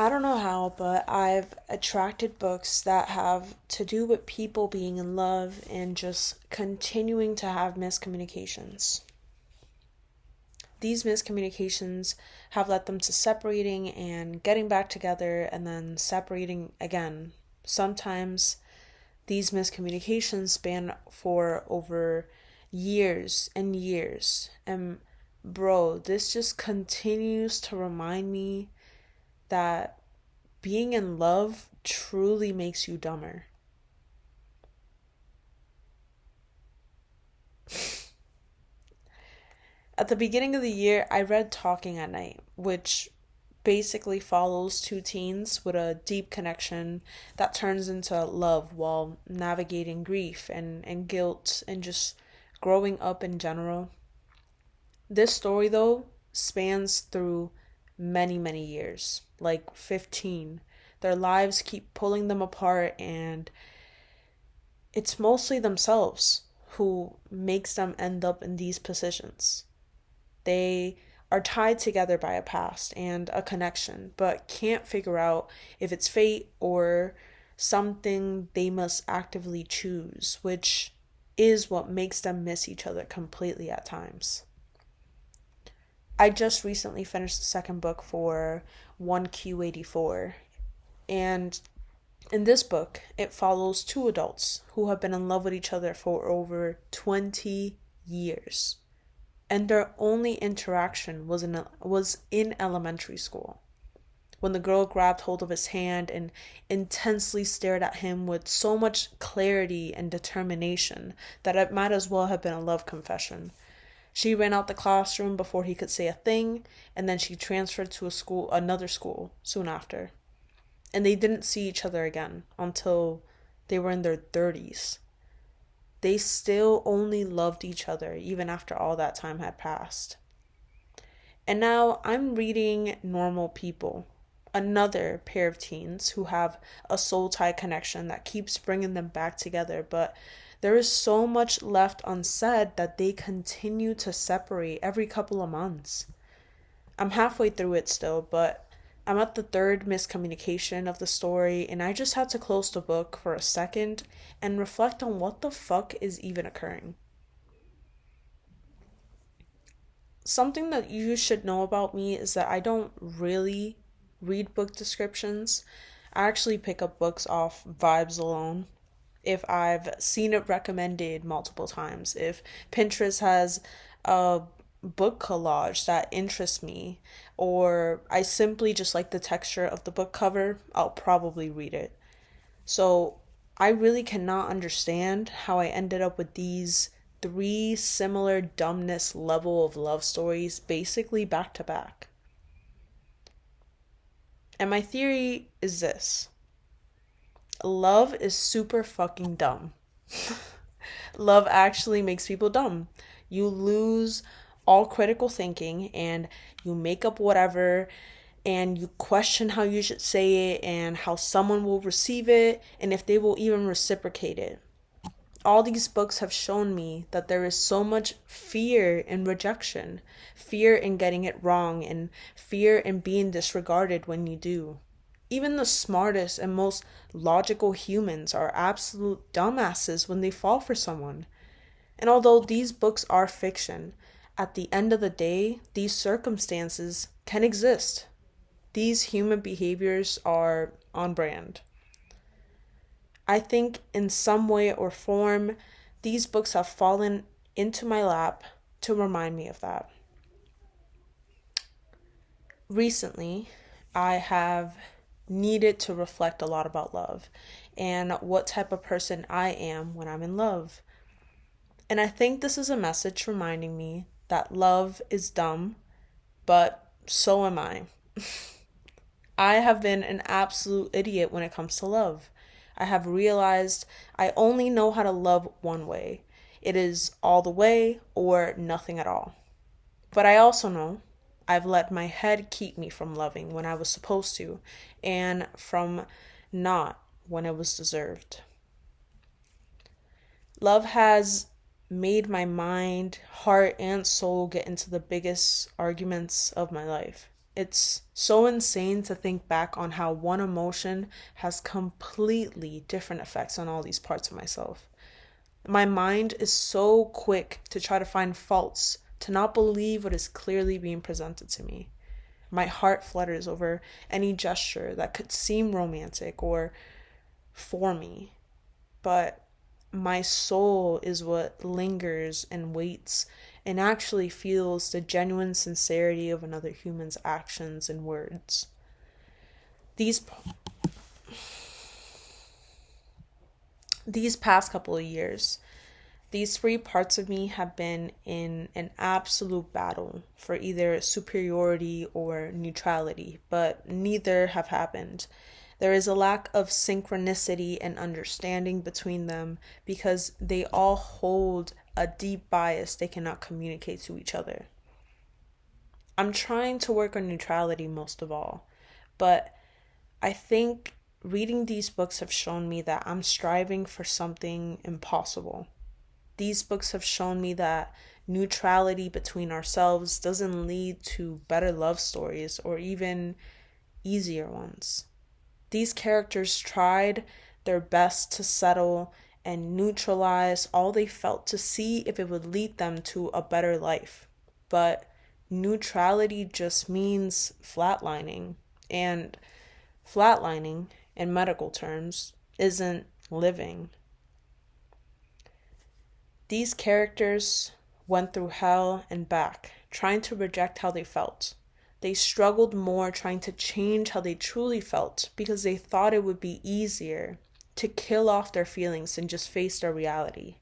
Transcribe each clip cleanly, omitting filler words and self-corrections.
I don't know how, but I've attracted books that have to do with people being in love and just continuing to have miscommunications. These miscommunications have led them to separating and getting back together and then separating again. Sometimes these miscommunications span for over years and years. And bro, this just continues to remind me that being in love truly makes you dumber. At the beginning of the year, I read Talking at Night, which basically follows two teens with a deep connection that turns into love while navigating grief and guilt and just growing up in general. This story, though, spans through many, many years, like 15. Their lives keep pulling them apart, and it's mostly themselves who makes them end up in these positions. They are tied together by a past and a connection, but can't figure out if it's fate or something they must actively choose, which is what makes them miss each other completely at times. I just recently finished the second book for 1Q84, and in this book, it follows two adults who have been in love with each other for over 20 years. And their only interaction was in elementary school, when the girl grabbed hold of his hand and intensely stared at him with so much clarity and determination that it might as well have been a love confession. She ran out the classroom before he could say a thing, and then she transferred to another school soon after. And they didn't see each other again until they were in their 30s. They still only loved each other even after all that time had passed. And now I'm reading Normal People, another pair of teens who have a soul tie connection that keeps bringing them back together, but there is so much left unsaid that they continue to separate every couple of months. I'm halfway through it still, but I'm at the third miscommunication of the story, and I just had to close the book for a second and reflect on what the fuck is even occurring. Something that you should know about me is that I don't really read book descriptions. I actually pick up books off vibes alone. If I've seen it recommended multiple times, if Pinterest has a book collage that interests me, or I simply just like the texture of the book cover, I'll probably read it. So I really cannot understand how I ended up with these three similar dumbness level of love stories basically back to back. And my theory is this: love is super fucking dumb. Love actually makes people dumb. You lose all critical thinking and you make up whatever and you question how you should say it and how someone will receive it and if they will even reciprocate it. All these books have shown me that there is so much fear in rejection, fear in getting it wrong, and fear in being disregarded when you do. Even the smartest and most logical humans are absolute dumbasses when they fall for someone. And although these books are fiction, at the end of the day, these circumstances can exist. These human behaviors are on brand. I think in some way or form, these books have fallen into my lap to remind me of that. Recently, I have needed to reflect a lot about love and what type of person I am when I'm in love. And I think this is a message reminding me that love is dumb, but so am I. I have been an absolute idiot when it comes to love. I have realized I only know how to love one way. It is all the way or nothing at all. But I also know I've let my head keep me from loving when I was supposed to and from not when it was deserved. Love has made my mind, heart, and soul get into the biggest arguments of my life. It's so insane to think back on how one emotion has completely different effects on all these parts of myself. My mind is so quick to try to find faults, to not believe what is clearly being presented to me. My heart flutters over any gesture that could seem romantic or for me, but my soul is what lingers and waits and actually feels the genuine sincerity of another human's actions and words. These these past couple of years, these three parts of me have been in an absolute battle for either superiority or neutrality, but neither have happened. There is a lack of synchronicity and understanding between them because they all hold a deep bias they cannot communicate to each other. I'm trying to work on neutrality most of all, but I think reading these books have shown me that I'm striving for something impossible. These books have shown me that neutrality between ourselves doesn't lead to better love stories or even easier ones. These characters tried their best to settle and neutralize all they felt to see if it would lead them to a better life. But neutrality just means flatlining. And flatlining, in medical terms, isn't living. These characters went through hell and back, trying to reject how they felt. They struggled more trying to change how they truly felt because they thought it would be easier to kill off their feelings and just face their reality.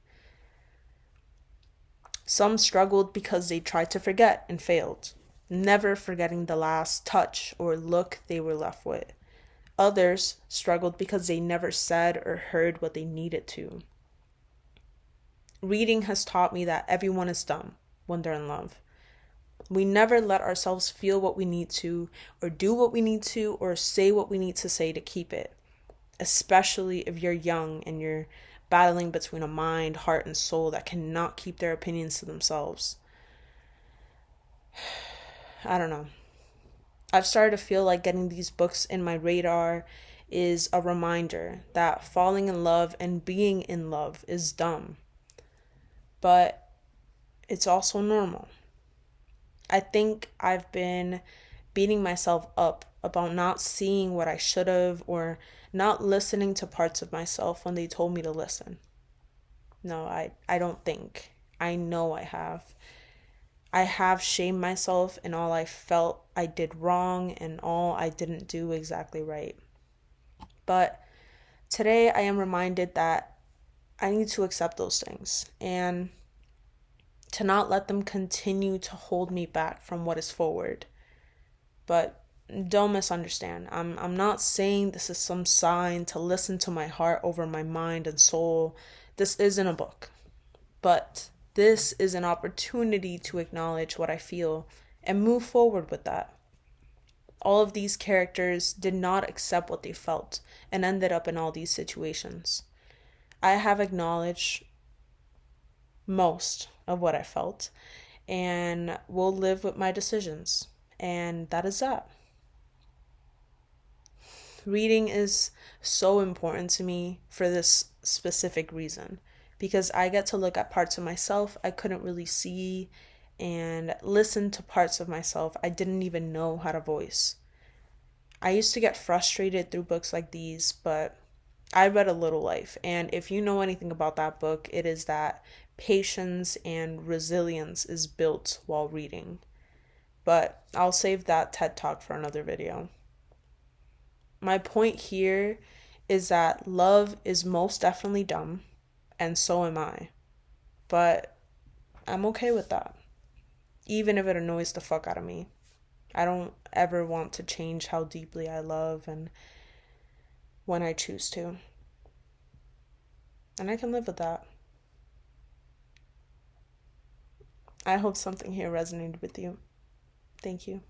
Some struggled because they tried to forget and failed, never forgetting the last touch or look they were left with. Others struggled because they never said or heard what they needed to. Reading has taught me that everyone is dumb when they're in love. We never let ourselves feel what we need to, or do what we need to, or say what we need to say to keep it. Especially if you're young and you're battling between a mind, heart, and soul that cannot keep their opinions to themselves. I don't know. I've started to feel like getting these books in my radar is a reminder that falling in love and being in love is dumb. But it's also normal. I think I've been beating myself up about not seeing what I should have or not listening to parts of myself when they told me to listen. No, I don't think. I know I have. I have shamed myself in all I felt I did wrong and all I didn't do exactly right. But today I am reminded that I need to accept those things and to not let them continue to hold me back from what is forward. But don't misunderstand. I'm not saying this is some sign to listen to my heart over my mind and soul. This isn't a book. But this is an opportunity to acknowledge what I feel and move forward with that. All of these characters did not accept what they felt and ended up in all these situations. I have acknowledged most of what I felt and will live with my decisions. And that is that. Reading is so important to me for this specific reason because I get to look at parts of myself I couldn't really see and listen to parts of myself I didn't even know how to voice. I used to get frustrated through books like these, but I read A Little Life, and if you know anything about that book, it is that patience and resilience is built while reading. But I'll save that TED Talk for another video. My point here is that love is most definitely dumb, and so am I. But I'm okay with that, even if it annoys the fuck out of me. I don't ever want to change how deeply I love and when I choose to. And I can live with that. I hope something here resonated with you. Thank you.